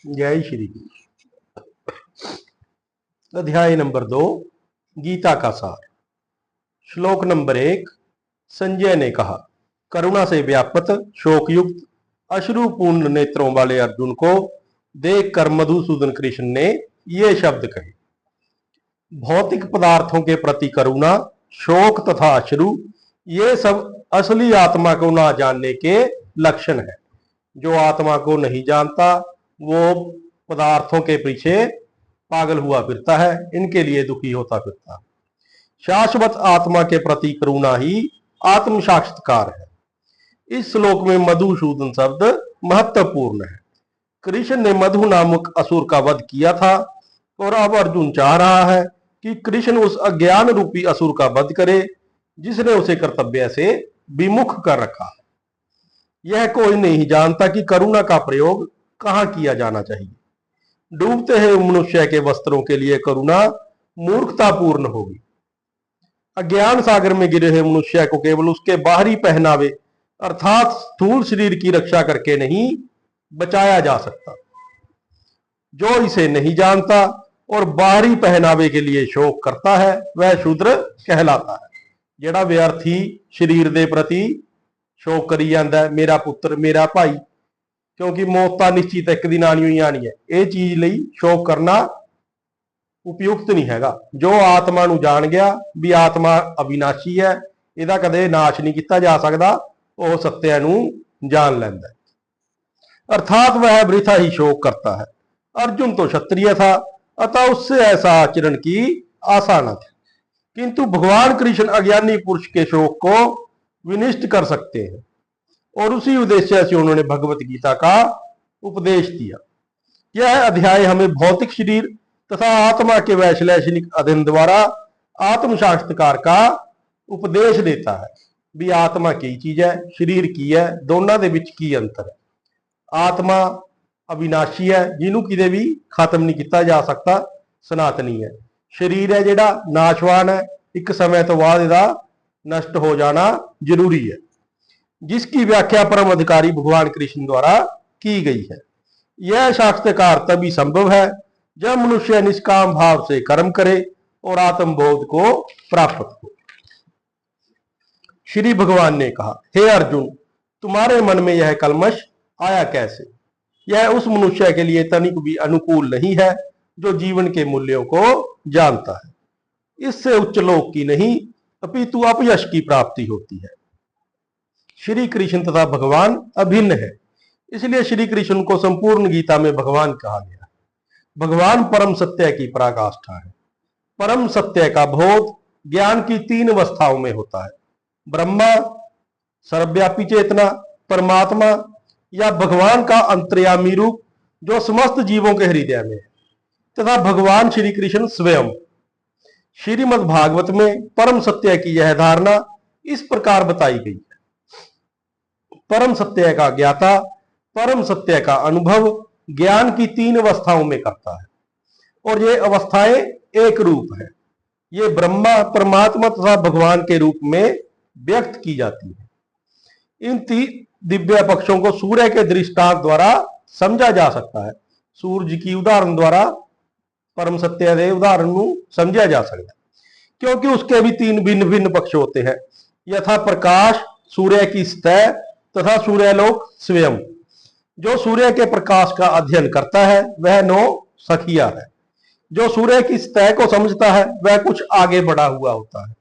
जय श्री कृष्ण। अध्याय नंबर 2, गीता का सार। श्लोक नंबर 1। संजय ने कहा, करुणा से व्याप्त शोकयुक्त अश्रुपूर्ण नेत्रों वाले अर्जुन को देखकर मधुसूदन कृष्ण ने ये शब्द कहे। भौतिक पदार्थों के प्रति करुणा, शोक तथा अश्रु, ये सब असली आत्मा को ना जानने के लक्षण है। जो आत्मा को नहीं जानता वो पदार्थों के पीछे पागल हुआ फिरता है, इनके लिए दुखी होता फिरता। शाश्वत आत्मा के प्रति करुणा ही आत्म साक्षात्कार है। इस श्लोक में मधुसूदन शब्द महत्वपूर्ण है। कृष्ण ने मधु नामक असुर का वध किया था और अब अर्जुन चाह रहा है कि कृष्ण उस अज्ञान रूपी असुर का वध करे जिसने उसे कर्तव्य से विमुख कर रखा है। यह कोई नहीं जानता कि करुणा का प्रयोग कहां किया जाना चाहिए। डूबते हुए मनुष्य के वस्त्रों के लिए करुणा मूर्खतापूर्ण होगी। अज्ञान सागर में गिरे हुए मनुष्य को केवल उसके बाहरी पहनावे अर्थात स्थूल शरीर की रक्षा करके नहीं बचाया जा सकता। जो इसे नहीं जानता और बाहरी पहनावे के लिए शोक करता है वह शूद्र कहलाता है। जेड़ा व्यर्थी शरीर के प्रति शोक करी जाता है, मेरा पुत्र मेरा भाई, क्योंकि मौत तो निश्चित एक दिन आनी ही आनी है, ये चीज ਲਈ शोक करना उपयुक्त नहीं हैगा। जो आत्मा ਨੂੰ जान गया भी आत्मा अविनाशी है, ਇਹਦਾ कदे नाश नहीं किया जा सकता, वह सत्य ਨੂੰ जान ਲੈਂਦਾ है, अर्थात वह वृथा ही शोक करता है। अर्जुन तो क्षत्रिय था अतः उससे ऐसा आचरण की आशा न थी, किंतु भगवान कृष्ण अज्ञानी पुरुष के शोक को विनिष्ट कर सकते हैं और उसी उद्देश्य से उन्होंने भगवत गीता का उपदेश दिया। यह अध्याय हमें भौतिक शरीर तथा आत्मा के वैश्लेषणिक अध्ययन द्वारा आत्म साक्षात्कार का उपदेश देता है भी आत्मा की चीज है, शरीर की है, दोनों के बीच की अंतर है। आत्मा अविनाशी है, जिन्हों किते भी खत्म नहीं किया जा सकता, सनातनी है। शरीर है जेड़ा नाशवान है, एक समय तो बाद इसका नष्ट हो जाना जरूरी है, जिसकी व्याख्या परम अधिकारी भगवान कृष्ण द्वारा की गई है। यह साक्षात्कार तभी संभव है जब मनुष्य निष्काम भाव से कर्म करे और आत्मबोध को प्राप्त हो। श्री भगवान ने कहा, हे अर्जुन, तुम्हारे मन में यह कलमश आया कैसे? यह उस मनुष्य के लिए तनिक भी अनुकूल नहीं है जो जीवन के मूल्यों को जानता है। इससे उच्च लोक की नहीं अपितु अपयश की प्राप्ति होती है। श्री कृष्ण तथा भगवान अभिन्न है, इसलिए श्री कृष्ण को संपूर्ण गीता में भगवान कहा गया। भगवान परम सत्य की पराकाष्ठा है। परम सत्य का बोध ज्ञान की 3 अवस्थाओं में होता है, ब्रह्मा, सर्वव्यापी चेतना, परमात्मा या भगवान का अंतर्यामी रूप जो समस्त जीवों के हृदय में है, तथा भगवान श्री कृष्ण स्वयं। श्रीमद् भागवत में परम सत्य की यह धारणा इस प्रकार बताई गई है। परम सत्य का ज्ञाता परम सत्य का अनुभव ज्ञान की 3 अवस्थाओं में करता है और ये अवस्थाएं एक रूप है। ये ब्रह्मा, परमात्मा तथा भगवान के रूप में व्यक्त की जाती है। इन 3 दिव्य पक्षों को सूर्य के दृष्टांत द्वारा समझा जा सकता है। सूर्य की उदाहरण द्वारा परम सत्य के उदाहरण को समझा जा सकता है, क्योंकि उसके भी 3 भिन्न भिन्न पक्ष होते हैं, यथा प्रकाश, सूर्य की सतह तथा सूर्यलोक स्वयं। जो सूर्य के प्रकाश का अध्ययन करता है वह 9 सखिया है। जो सूर्य की सतह को समझता है वह कुछ आगे बढ़ा हुआ होता है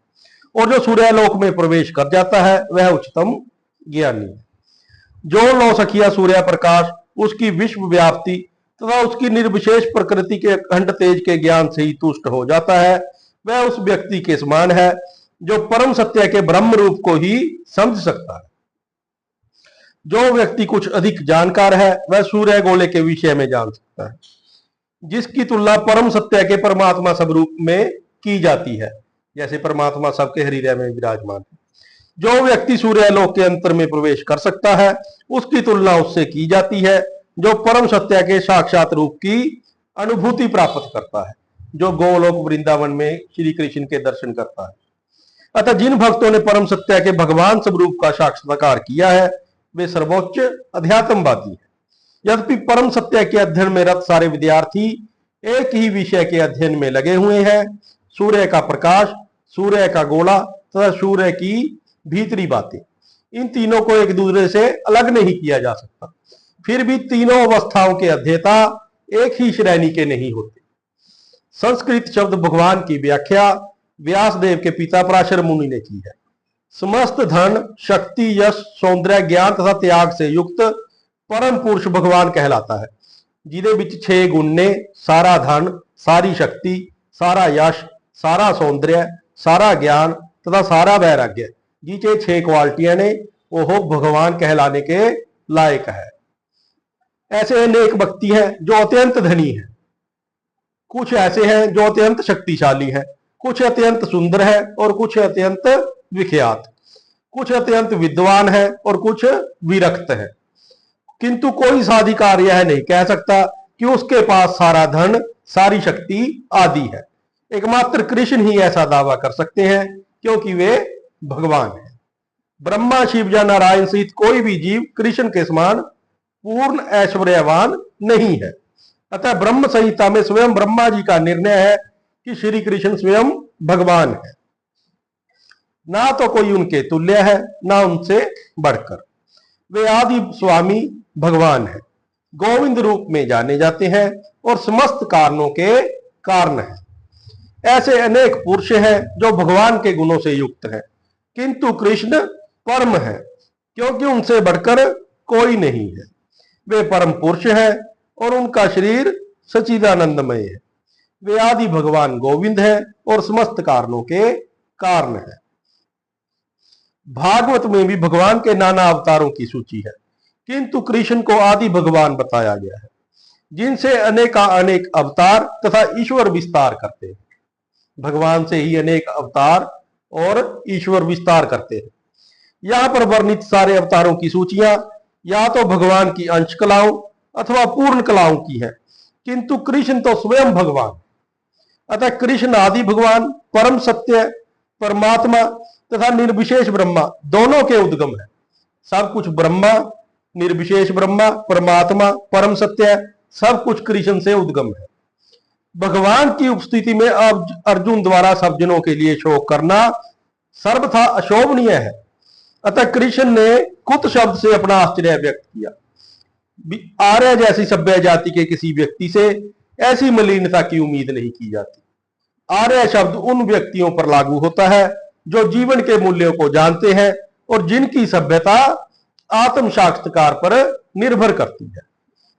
और जो सूर्यलोक में प्रवेश कर जाता है वह उच्चतम ज्ञानी है। जो 9 सखिया सूर्य प्रकाश, उसकी विश्व व्याप्ति तथा उसकी निर्विशेष प्रकृति के अखंड तेज के ज्ञान से ही तुष्ट हो जाता है, वह उस व्यक्ति के समान है जो परम सत्य के ब्रह्म रूप को ही समझ सकता है। जो व्यक्ति कुछ अधिक जानकार है वह सूर्य गोले के विषय में जान सकता है, जिसकी तुलना परम सत्य के परमात्मा स्वरूप में की जाती है, जैसे परमात्मा सबके हृदय में विराजमान है। जो व्यक्ति सूर्यलोक के अंतर में प्रवेश कर सकता है उसकी तुलना उससे की जाती है जो परम सत्य के साक्षात रूप की अनुभूति प्राप्त करता है, जो गोलोक वृंदावन में श्री कृष्ण के दर्शन करता है। अतः जिन भक्तों ने परम सत्य के भगवान स्वरूप का साक्षात्कार किया है वे सर्वोच्च अध्यात्मवादी है। यद्यपि परम सत्य के अध्ययन में रत सारे विद्यार्थी एक ही विषय के अध्ययन में लगे हुए हैं, सूर्य का प्रकाश, सूर्य का गोला तथा सूर्य की भीतरी बातें, इन तीनों को एक दूसरे से अलग नहीं किया जा सकता। फिर भी तीनों अवस्थाओं के अध्येता एक ही श्रेणी के नहीं होते। संस्कृत शब्द भगवान की व्याख्या व्यासदेव के पिता पराशर मुनि ने की है। समस्त धन, शक्ति, यश, सौंदर्य, ज्ञान तथा त्याग से युक्त परम पुरुष भगवान कहलाता है, जिदे विच 6 गुण ने सारा धन, सारी शक्ति, सारा यश, सारा सौंदर्य, सारा ज्ञान तथा सारा वैराग्य, जिचे 6 क्वालिटियां ने वो भगवान कहलाने के लायक है। ऐसे अनेक व्यक्ति हैं जो अत्यंत धनी हैं, कुछ ऐसे हैं जो अत्यंत शक्तिशाली हैं, कुछ अत्यंत सुंदर है और कुछ अत्यंत विख्यात, कुछ अत्यंत विद्वान है और कुछ विरक्त है, किंतु कोई साधिकार यह नहीं कह सकता कि उसके पास सारा धन, सारी शक्ति आदि है। एकमात्र कृष्ण ही ऐसा दावा कर सकते हैं, क्योंकि वे भगवान हैं। ब्रह्मा, शिव या नारायण सहित कोई भी जीव कृष्ण के समान पूर्ण ऐश्वर्यवान नहीं है। अतः ब्रह्म संहिता में स्वयं ब्रह्मा जी का निर्णय है कि श्री कृष्ण स्वयं भगवान है, ना तो कोई उनके तुल्य है, ना उनसे बढ़कर। वे आदि स्वामी भगवान है, गोविंद रूप में जाने जाते हैं और समस्त कारणों के कारण हैं। ऐसे अनेक पुरुष हैं जो भगवान के गुणों से युक्त हैं, किंतु कृष्ण परम है, क्योंकि उनसे बढ़कर कोई नहीं है। वे परम पुरुष हैं और उनका शरीर सच्चिदानंदमय है। वे आदि भगवान गोविंद है और समस्त कारणों के कारण है। भागवत में भी भगवान के नाना अवतारों की सूची है, किंतु कृष्ण को आदि भगवान बताया गया है, जिनसे अनेक अवतार तथा ईश्वर विस्तार करते हैं। भगवान से ही अनेक अवतार और ईश्वर विस्तार करते हैं। यहां पर वर्णित सारे अवतारों की सूचियां या तो भगवान की अंश कलाओं अथवा पूर्ण कलाओं की है, किंतु कृष्ण तो स्वयं भगवान। अतः कृष्ण आदि भगवान, परम सत्य, परमात्मा तथा निर्विशेष ब्रह्मा दोनों के उद्गम है। सब कुछ ब्रह्मा, निर्विशेष ब्रह्मा, परमात्मा, परम सत्य, सब कुछ कृष्ण से उद्गम है। भगवान की उपस्थिति में अब अर्जुन द्वारा सब जनों के लिए शोक करना सर्वथा अशोभनीय है। अतः कृष्ण ने कुत शब्द से अपना आश्चर्य व्यक्त किया। आर्य जैसी सभ्य जाति के किसी व्यक्ति से ऐसी मलिनता की उम्मीद नहीं की जाती। आर्य शब्द उन व्यक्तियों पर लागू होता है जो जीवन के मूल्यों को जानते हैं और जिनकी सभ्यता आत्म साक्षात्कार पर निर्भर करती है।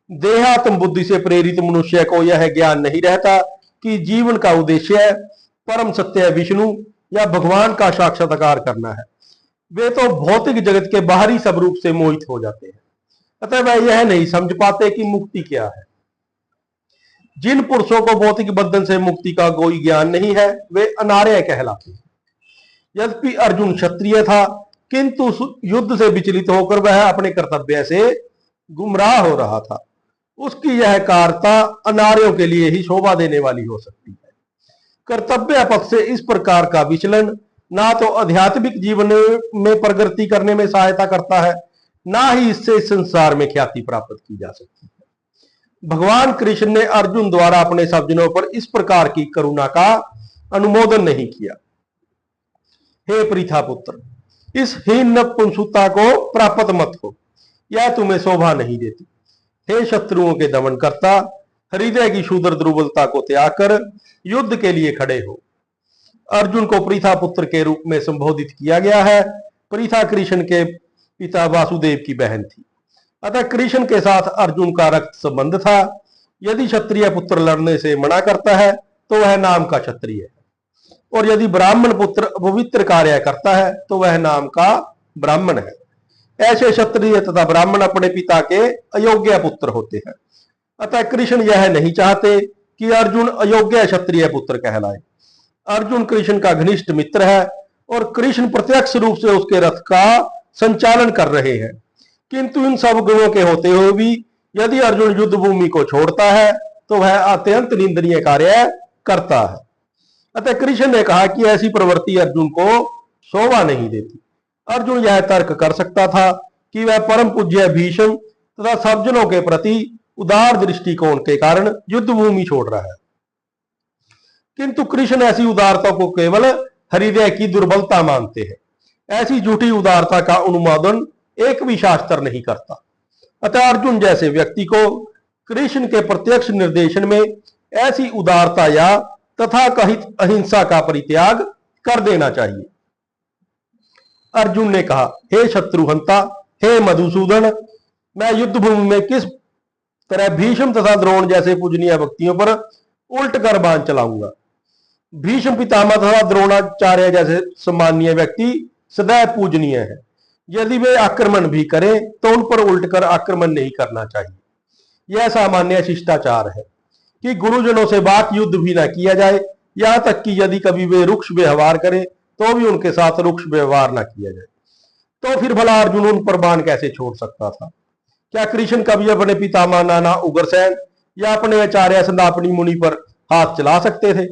देहात्म बुद्धि से प्रेरित मनुष्य को यह ज्ञान नहीं रहता कि जीवन का उद्देश्य परम सत्य विष्णु या भगवान का साक्षात्कार करना है। वे तो भौतिक जगत के बाहरी स्वरूप से मोहित हो जाते हैं। अतः वह यह नहीं समझ पाते कि मुक्ति क्या है। जिन पुरुषों को भौतिक बंधन से मुक्ति का कोई ज्ञान नहीं है, वे अनार्य कहलाते हैं। यद्यपि अर्जुन क्षत्रिय था, किंतु युद्ध से विचलित होकर वह अपने कर्तव्य से गुमराह हो रहा था। उसकी यह कार्यता अनार्यों के लिए ही शोभा देने वाली हो सकती है। कर्तव्य पथ से इस प्रकार का विचलन ना तो आध्यात्मिक जीवन में प्रगति करने में सहायता करता है, ना ही इससे संसार में ख्याति प्राप्त की जा सकती है। भगवान कृष्ण ने अर्जुन द्वारा अपने सज्जनों पर इस प्रकार की करुणा का अनुमोदन नहीं किया। हे पृथा पुत्र, इस हीन नपुंसकता को प्राप्त मत हो, यह तुम्हें शोभा नहीं देती। हे शत्रुओं के दमन करता, हृदय की क्षुद्र दुर्बलता को त्याग कर युद्ध के लिए खड़े हो। अर्जुन को पृथा पुत्र के रूप में संबोधित किया गया है। पृथा कृष्ण के पिता वासुदेव की बहन थी, अतः कृष्ण के साथ अर्जुन का रक्त संबंध था। यदि क्षत्रिय पुत्र लड़ने से मना करता है तो वह नाम का क्षत्रिय है, और यदि ब्राह्मण पुत्र पवित्र कार्य करता है तो वह नाम का ब्राह्मण है। ऐसे क्षत्रिय तथा ब्राह्मण अपने पिता के अयोग्य पुत्र होते हैं। अतः कृष्ण यह नहीं चाहते कि अर्जुन अयोग्य क्षत्रिय पुत्र कहलाए। अर्जुन कृष्ण का घनिष्ठ मित्र है और कृष्ण प्रत्यक्ष रूप से उसके रथ का संचालन कर रहे हैं, किंतु इन सब गुणों के होते हुए भी यदि अर्जुन युद्ध भूमि को छोड़ता है तो वह अत्यंत निंदनीय कार्य करता है। अतः कृष्ण ने कहा कि ऐसी प्रवृत्ति अर्जुन को शोभा नहीं देती। अर्जुन यह तर्क कर सकता था कि वह परम पूज्य भीष्म तथा सज्जनों के प्रति उदार दृष्टिकोण के कारण युद्ध भूमि छोड़ रहा है। किंतु कृष्ण ऐसी उदारता को केवल हृदय की दुर्बलता मानते हैं। ऐसी झूठी उदारता का अनुमोदन एक भी शास्त्र नहीं करता। अतः अर्जुन जैसे व्यक्ति को कृष्ण के प्रत्यक्ष निर्देशन में ऐसी उदारता या तथा कथित अहिंसा का परित्याग कर देना चाहिए। अर्जुन ने कहा, हे शत्रुहंता, हे मधुसूदन, मैं युद्ध भूमि में किस तरह भीष्म तथा द्रोण जैसे पूजनीय व्यक्तियों पर उल्ट कर बाण चलाऊंगा। भीष्म पितामह तथा द्रोणाचार्य जैसे सम्मानीय व्यक्ति सदैव पूजनीय है। यदि वे आक्रमण भी करें तो उन पर उल्ट कर आक्रमण नहीं करना चाहिए। यह सामान्य शिष्टाचार है कि गुरुजनों से बात युद्ध भी न किया जाए, यहां तक कि यदि कभी वे रुक्ष व्यवहार करें तो भी उनके साथ रुक्ष व्यवहार न किया जाए। तो फिर भला अर्जुन उन पर बाण कैसे छोड़ सकता था? क्या कृष्ण कभी अपने पितामह नाना उग्रसेन या अपने आचार्य संदापनी मुनि पर हाथ चला सकते थे?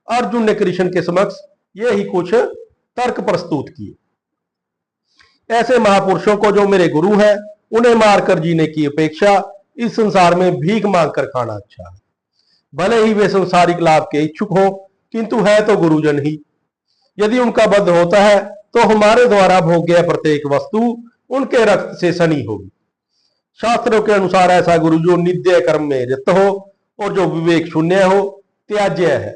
अर्जुन ने कृष्ण के समक्ष ये ही कुछ तर्क प्रस्तुत किए। ऐसे महापुरुषों को जो मेरे गुरु हैं, उन्हें मारकर जीने की अपेक्षा इस संसार में भीख मांगकर खाना अच्छा है। भले ही वे संसारिक लाभ के इच्छुक हो, किंतु है तो गुरुजन ही। यदि उनका वध होता है तो हमारे द्वारा भोग्य प्रत्येक वस्तु उनके रक्त से सनी होगी। शास्त्रों के अनुसार ऐसा गुरु जो नित्य कर्म में रत हो और जो विवेक शून्य हो, त्याज्य है।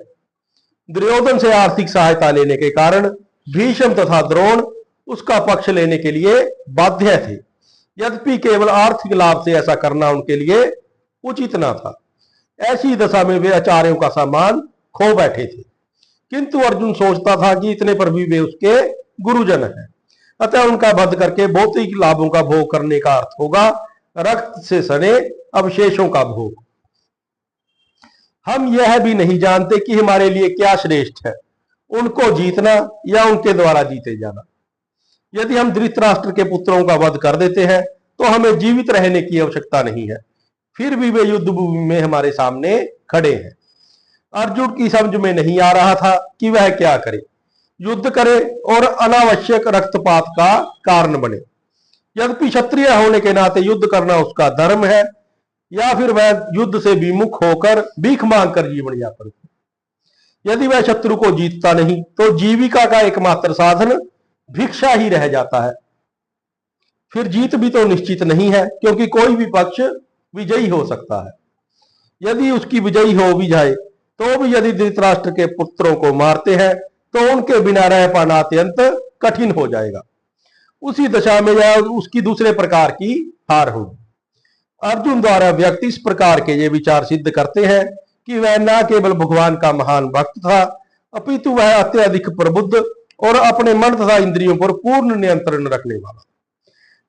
दुर्योधन से आर्थिक सहायता लेने के कारण भीष्म तथा द्रोण उसका पक्ष लेने के लिए बाध्य थे। यद्यपि केवल आर्थिक लाभ से ऐसा करना उनके लिए उचित न था। ऐसी दशा में वे आचार्यों का सम्मान खो बैठे थे। किंतु अर्जुन सोचता था कि इतने पर भी वे उसके गुरुजन हैं, अतः उनका वध करके भौतिक लाभों का भोग करने का अर्थ होगा रक्त से सने अवशेषों का भोग। हम यह भी नहीं जानते कि हमारे लिए क्या श्रेष्ठ है, उनको जीतना या उनके द्वारा जीते जाना। यदि हम धृतराष्ट्र के पुत्रों का वध कर देते हैं तो हमें जीवित रहने की आवश्यकता नहीं है, फिर भी वे युद्ध भूमि में हमारे सामने खड़े हैं। अर्जुन की समझ में नहीं आ रहा था कि वह क्या करे, युद्ध करे और अनावश्यक रक्तपात का कारण बने। यद्यपि क्षत्रिय होने के नाते युद्ध करना उसका धर्म है, या फिर वह युद्ध से विमुख होकर भीख मांगकर जीवन यापन करे। यदि वह शत्रु को जीतता नहीं तो जीविका का एकमात्र साधन भिक्षा ही रह जाता है। फिर जीत भी तो निश्चित नहीं है, क्योंकि कोई भी पक्ष विजयी हो सकता है। यदि उसकी विजयी हो भी जाए तो भी यदि धृतराष्ट्र के पुत्रों को मारते हैं तो उनके बिना रह पाना अत्यंत कठिन हो जाएगा। उसी दशा में यह उसकी दूसरे प्रकार की हार होगी। अर्जुन द्वारा व्यक्ति इस प्रकार के ये विचार सिद्ध करते हैं कि वह न केवल भगवान का महान भक्त था, अपितु वह अत्यधिक प्रबुद्ध और अपने मन तथा इंद्रियों पर पूर्ण नियंत्रण रखने वाला।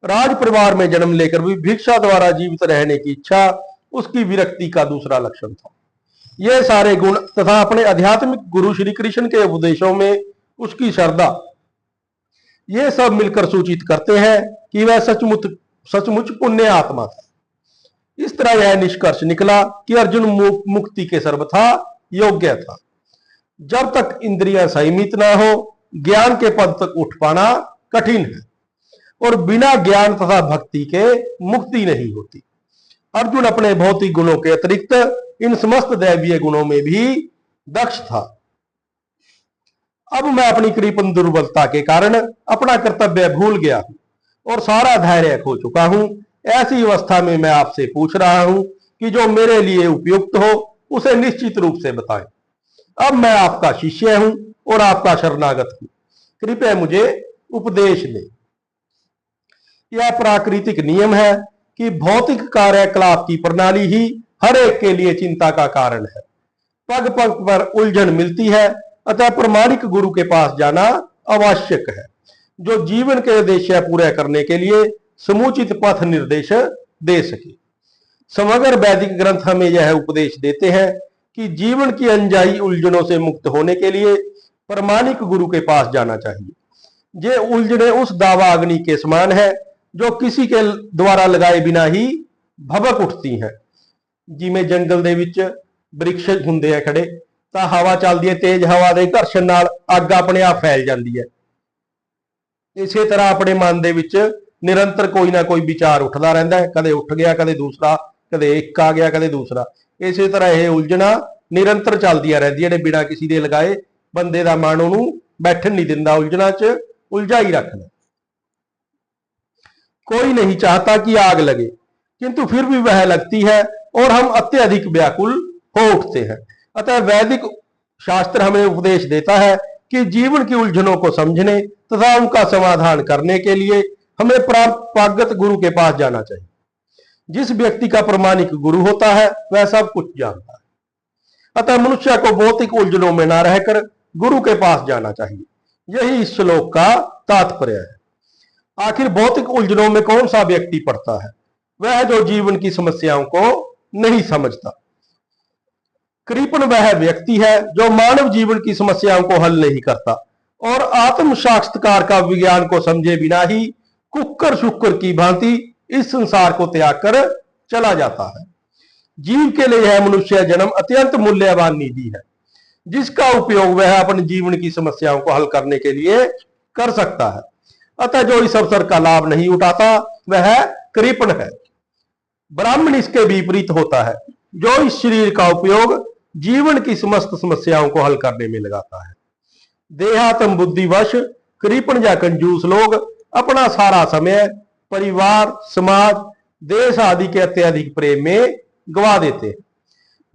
राज परिवार में जन्म लेकर भी भिक्षा द्वारा जीवित रहने की इच्छा उसकी विरक्ति का दूसरा लक्षण था। ये सारे गुण तथा अपने आध्यात्मिक गुरु श्री कृष्ण के उपदेशों में उसकी श्रद्धा, ये सब मिलकर सूचित करते हैं कि वह सचमुच पुण्य आत्मा था। इस तरह यह निष्कर्ष निकला कि अर्जुन मुक्ति के सर्वथा योग्य था। जब तक इंद्रियां संयमित ना हो, ज्ञान के पद तक उठ पाना कठिन है, और बिना ज्ञान तथा भक्ति के मुक्ति नहीं होती। अर्जुन अपने भौतिक गुणों के अतिरिक्त इन समस्त दैवीय गुणों में भी दक्ष था। अब मैं अपनी कृपण दुर्बलता के कारण अपना कर्तव्य भूल गया हूं और सारा धैर्य खो चुका हूं। ऐसी अवस्था में मैं आपसे पूछ रहा हूं कि जो मेरे लिए उपयुक्त हो उसे निश्चित रूप से बताएं। अब मैं आपका शिष्य हूं और आपका शरणागत हूं, कृपया मुझे उपदेश दें। यह प्राकृतिक नियम है कि भौतिक कार्यकलाप की प्रणाली ही हर एक के लिए चिंता का कारण है। पग पग पर उलझन मिलती है, अतः प्रामाणिक गुरु के पास जाना आवश्यक है, जो जीवन के उद्देश्य पूरे करने के लिए समुचित पथ निर्देश दे सके। समग्र वैदिक ग्रंथ हमें यह उपदेश देते हैं कि जीवन की अनजाई उलझनों से मुक्त होने के लिए प्रामाणिक गुरु के पास जाना चाहिए। ये उलझने उस दावा अग्नि के समान है जो किसी के द्वारा लगाए बिना ही भभक उठती हैं। जिमें जंगल ਦੇ ਵਿੱਚ वृक्ष ਹੁੰਦੇ ਆ खड़े, ਤਾਂ हवा ਚੱਲਦੀ है, तेज हवा ਦੇ घर्षण ਨਾਲ ਅੱਗ ਆਪਣੇ ਆਪ फैल ਜਾਂਦੀ है। ਇਸੇ ਤਰ੍ਹਾਂ ਆਪਣੇ ਮਨ ਦੇ ਵਿੱਚ निरंतर कोई ना कोई विचार उठता रहता है, कदे उठ गया कदे दूसरा, कदे एक आ गया कदे दूसरा। इसी तरह यह उलझना निरंतर चलदियां रहंदियां ने बिना किसी दे लगाए। बंदे दा मन उहनूं बैठन नहीं दिंदा, उलझना च उलझा ही रखना। कोई नहीं चाहता कि आग लगे, किंतु फिर भी वह लगती है और हम अत्यधिक व्याकुल हो उठते हैं। अतः वैदिक शास्त्र हमें उपदेश देता है कि जीवन की उलझनों को समझने तथा उनका समाधान करने के लिए हमें प्रागत गुरु के पास जाना चाहिए। जिस व्यक्ति का प्रमाणिक गुरु होता है वह सब कुछ जानता है। अतः मनुष्य को भौतिक उलझनों में न रहकर गुरु के पास जाना चाहिए। यही इस श्लोक का तात्पर्य है। आखिर भौतिक उलझनों में कौन सा व्यक्ति पड़ता है? वह जो जीवन की समस्याओं को नहीं समझता। कृपण वह व्यक्ति है जो मानव जीवन की समस्याओं को हल नहीं करता और आत्म साक्षात्कार का विज्ञान को समझे बिना ही कुक्कर शुक्कर की भांति इस संसार को त्याग कर चला जाता है। जीव के लिए यह मनुष्य जन्म अत्यंत मूल्यवान निधि है, जिसका उपयोग वह अपने जीवन की समस्याओं को हल करने के लिए कर सकता है। अतः जो इस अवसर का लाभ नहीं उठाता वह कृपण है। ब्राह्मण इसके विपरीत होता है, जो इस शरीर का उपयोग जीवन की समस्त समस्याओं को हल करने में लगाता है। देहात्म बुद्धिवश कृपण या कंजूस लोग अपना सारा समय परिवार, समाज, देश आदि के अत्यधिक प्रेम में गवा देते हैं।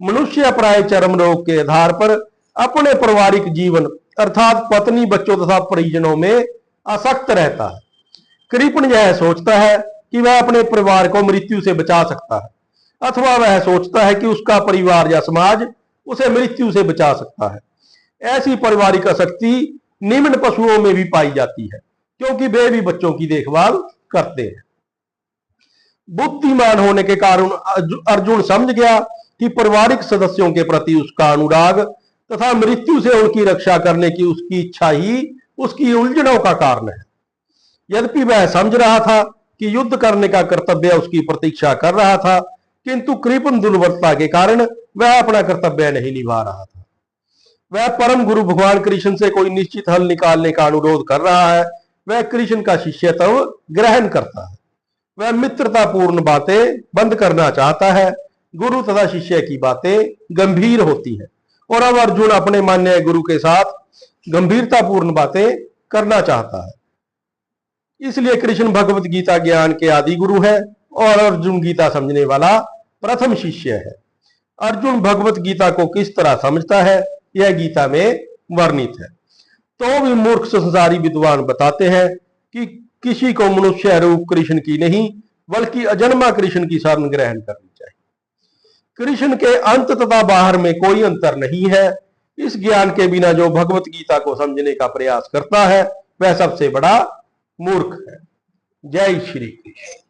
मनुष्य प्राय चरम रोग के आधार पर अपने पारिवारिक जीवन अर्थात पत्नी, बच्चों तथा परिजनों में आसक्त रहता है। कृपण यह सोचता है कि वह अपने परिवार को मृत्यु से बचा सकता है, अथवा वह सोचता है कि उसका परिवार या समाज उसे मृत्यु से बचा सकता है। ऐसी पारिवारिक आसक्ति निम्न पशुओं में भी पाई जाती है, क्योंकि वे भी बच्चों की देखभाल करते हैं। बुद्धिमान होने के कारण अर्जुन समझ गया कि पारिवारिक सदस्यों के प्रति उसका अनुराग तथा मृत्यु से उनकी रक्षा करने की उसकी इच्छा ही उसकी उलझनों का कारण है। यद्यपि वह समझ रहा था कि युद्ध करने का कर्तव्य उसकी प्रतीक्षा कर रहा था, किंतु कृपण दुर्बलता के कारण वह अपना कर्तव्य नहीं निभा रहा था। वह परम गुरु भगवान कृष्ण से कोई निश्चित हल निकालने का अनुरोध कर रहा है। वह कृष्ण का शिष्यत्व ग्रहण करता है। वह मित्रतापूर्ण बातें बंद करना चाहता है। गुरु तथा शिष्य की बातें गंभीर होती है और अब अर्जुन अपने मान्य गुरु के साथ गंभीरतापूर्ण बातें करना चाहता है। इसलिए कृष्ण भगवत गीता ज्ञान के आदि गुरु है और अर्जुन गीता समझने वाला प्रथम शिष्य है। अर्जुन भगवत गीता को किस तरह समझता है यह गीता में वर्णित है। तो भी मूर्ख संसारी विद्वान बताते हैं कि किसी को मनुष्य रूप कृष्ण की नहीं बल्कि अजन्मा कृष्ण की शरण ग्रहण करनी चाहिए। कृष्ण के अंत तथा बाहर में कोई अंतर नहीं है। इस ज्ञान के बिना जो भगवत गीता को समझने का प्रयास करता है वह सबसे बड़ा मूर्ख है। जय श्री कृष्ण।